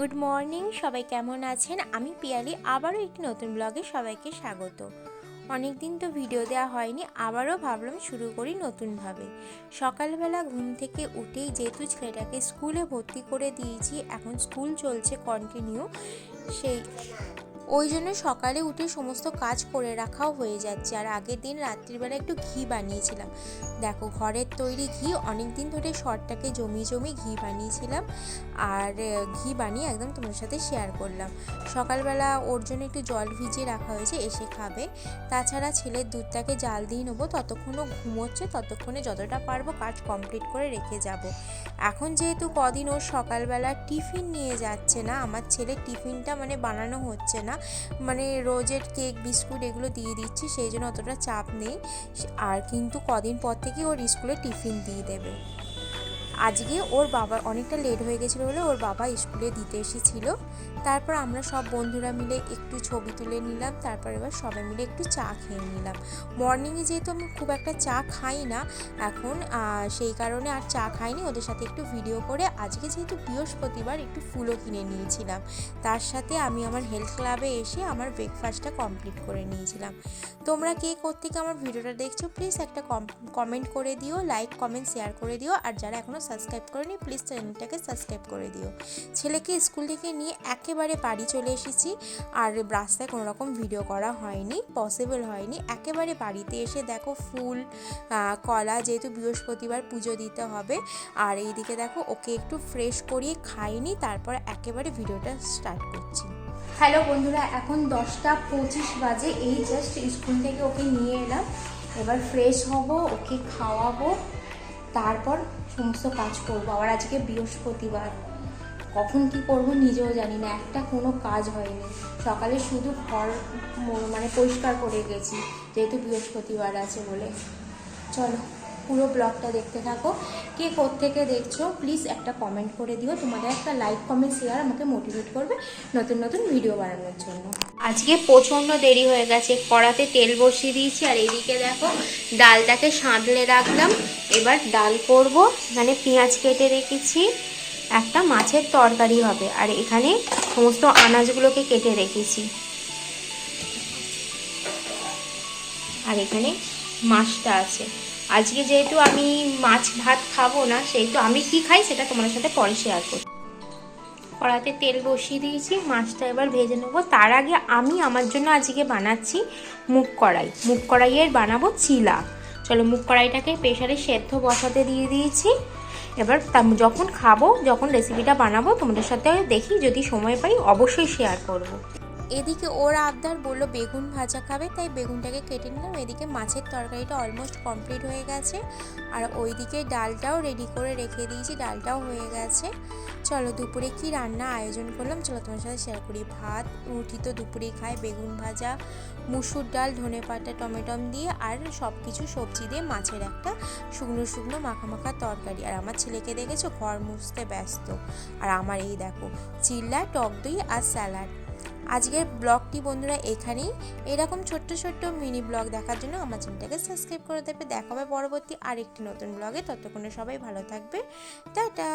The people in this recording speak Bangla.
গুড মর্নিং, সবাই কেমন আছেন? আমি পিয়ালি, আবারও একটি নতুন ব্লগে সবাইকে স্বাগত। অনেক দিন তো ভিডিও দেওয়া হয়নি, আবারও ভাবলাম শুরু করি নতুনভাবে। সকালবেলা ঘুম থেকে উঠেই যেহেতু ছেলেটাকে স্কুলে ভর্তি করে দিয়েছি, এখন স্কুল চলছে কন্টিনিউ, ওই জন্য সকালে উঠে সমস্ত কাজ করে রাখাও হয়ে যাচ্ছে। আর আগের দিন রাত্রিবেলা একটু ঘি বানিয়েছিলাম, দেখো ঘরের তৈরি ঘি, অনেক দিন ধরে শরটাকে জমিয়ে ঘি বানিয়েছিলাম। আর ঘি বানিয়ে একদম তোমার সাথে শেয়ার করলাম। সকালবেলা ওর জন্য একটু জল ভিজিয়ে রাখা হয়েছে, এসে খাবে। তাছাড়া ছেলের দুধটাকে জাল দিয়ে নেবো, ততক্ষণও ঘুমোচ্ছে, ততক্ষণে যতটা পারবো কাজ কমপ্লিট করে রেখে যাব। এখন যেহেতু কদিন ওর সকালবেলা টিফিন নিয়ে যাচ্ছে না, আমার ছেলের টিফিনটা বানানো হচ্ছে না, রোজের কেক বিস্কুট এগুলো দিয়ে দিচ্ছি, সেই জন্য অতটা চাপ নেই। আর কিন্তু কদিন পর থেকে ওর স্কুলে টিফিন দিয়ে দেবে। আজকে ওর বাবা অনেকটা লেট হয়ে গেছিলো বলে ওর বাবা স্কুলে দিতে এসেছিলো। তারপর আমরা সব বন্ধুরা মিলে একটু ছবি তুলে নিলাম, তারপর এবার সবাই মিলে একটু চা খেয়ে নিলাম। মর্নিংয়ে যেহেতু আমি খুব একটা চা খাই না এখন, সেই কারণে আর চা খাইনি, ওদের সাথে একটু ভিডিও করে আজকে যেহেতু বৃহস্পতিবার একটু ফুলও কিনে নিয়েছিলাম। তার সাথে আমি আমার হেলথ ক্লাবে এসে আমার ব্রেকফাস্টটা কমপ্লিট করে নিয়েছিলাম। তোমরা কে কোত্থেকে আমার ভিডিওটা দেখছো প্লিজ একটা কমেন্ট করে দিও, লাইক কমেন্ট শেয়ার করে দিও। আর যারা এখনও সাবস্ক্রাইব করেনি প্লিজ চ্যানেলটাকে সাবস্ক্রাইব করে দিও। ছেলেকে স্কুল থেকে নিয়ে একেবারে বাড়ি চলে এসেছি, আর রাস্তায় কোনো রকম ভিডিও করা হয়নি, পসিবল হয়নি। একেবারে বাড়িতে এসে দেখো ফুল কলা, যেহেতু বৃহস্পতিবার পুজো দিতে হবে। আর এইদিকে দেখো ওকে একটু ফ্রেশ করিয়ে খাইনি, তারপর একেবারে ভিডিওটা স্টার্ট করছি। হ্যালো বন্ধুরা, এখন 10:25 বাজে, এই জাস্ট স্কুল থেকে ওকে নিয়ে এলাম। এবার ফ্রেশ হব, ওকে খাওয়াবো, তারপর সমস্ত কাজ করবো। আবার আজকে বৃহস্পতিবার, কখন কি করব নিজেও জানি না, একটা কোনো কাজ হয়নি। সকালে শুধু ঘর পরিষ্কার করে গেছি, যেহেতু বৃহস্পতিবার আছে বলে। চলো পুরো ব্লগটা দেখতে থাকো। কে কোত্থেকে দেখছো প্লিজ একটা কমেন্ট করে দিও, তোমাদের একটা লাইক কমেন্ট শেয়ার আমাকে মোটিভেট করবে নতুন নতুন ভিডিও বানানোর জন্য। আজকে প্রচণ্ড দেরি হয়ে গেছে, কড়াতে তেল বসিয়ে দিয়েছি, আর এইদিকে দেখো ডালটাকে সাঁতলে রাখলাম। এবার ডাল করব, এখানে পেঁয়াজ কেটে রেখেছি, একটা মাছের তরকারি হবে, আর এখানে সমস্ত আনাজগুলোকে কেটে রেখেছি, আর এখানে মাছটা আছে। আজকে যেহেতু আমি মাছ ভাত খাবো না, সেহেতু আমি কি খাই সেটা তোমাদের সাথে পরে শেয়ার করি। কড়াতে তেল বসিয়ে দিয়েছি, মাছটা এবার ভেজে নেবো। তার আগে আমি আমার জন্য আজকে বানাচ্ছি মুগ কড়াইয়ের বানাবো চিলা। চলো মুগ কড়াইটাকে প্রেসারে সেদ্ধ বসাতে দিয়ে দিয়েছি। এবার যখন খাবো, যখন রেসিপিটা বানাবো তোমাদের সাথে দেখি, যদি সময় পাই অবশ্যই শেয়ার করব। এদিকে ওর আবদার বললো বেগুন ভাজা খাবে, তাই বেগুনটাকে কেটে নিলাম। এদিকে মাছের তরকারিটা অলমোস্ট কমপ্লিট হয়ে গেছে, আর ওইদিকে ডালটাও রেডি করে রেখে দিয়েছি, ডালটাও হয়ে গেছে। চলো দুপুরে কি রান্না আয়োজন করলাম চলো তোমার সাথে শেয়ার করি। ভাত রুটি তো দুপুরেই খাই, বেগুন ভাজা, মুসুর ডাল, ধনেপাতা, টমেটম দিয়ে, আর সব কিছু সবজি দিয়ে মাছের একটা শুকনো মাখা তরকারি। আর আমার ছেলেকে দেখেছো ঘর মুছতে ব্যস্ত, আর আমার এই দেখো চিল্লা, টক দই আর স্যালাড। আজকের ব্লগটি বন্ধুরা এখানেই। এরকম ছোট্ট মিনি ব্লগ দেখার জন্য আমার চ্যানেলটাকে সাবস্ক্রাইব করে দেবে। দেখা হবে পরবর্তী আরেকটি নতুন ব্লগে, ততক্ষণে সবাই ভালো থাকবে, টাটা।